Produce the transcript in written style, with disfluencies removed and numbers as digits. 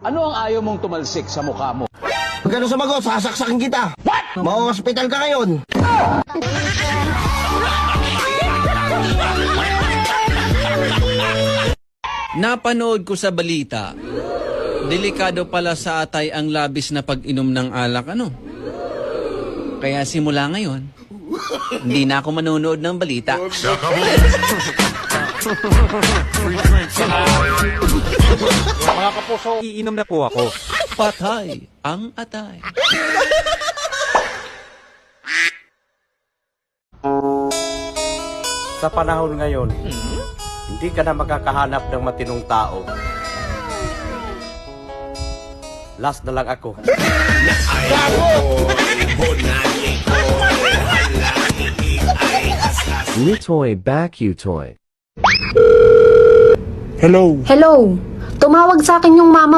Ano ang ayaw mong tumalsik sa mukha mo? Pag ano sumagot, sasaksakin kita. What? Mau-hospital ka ngayon. Napanood ko sa balita, delikado pala sa atay ang labis na pag-inom ng alak, ano? Kaya simula ngayon, hindi na ako manonood ng balita. Mga kapuso, iinom na po ako. Patay ang atay. Sa panahon ngayon, hindi ka na makakahanap ng matinong tao. Last na lang ako. Litoy Bakutoy. Hello. Tumawag sa akin yung mama mo.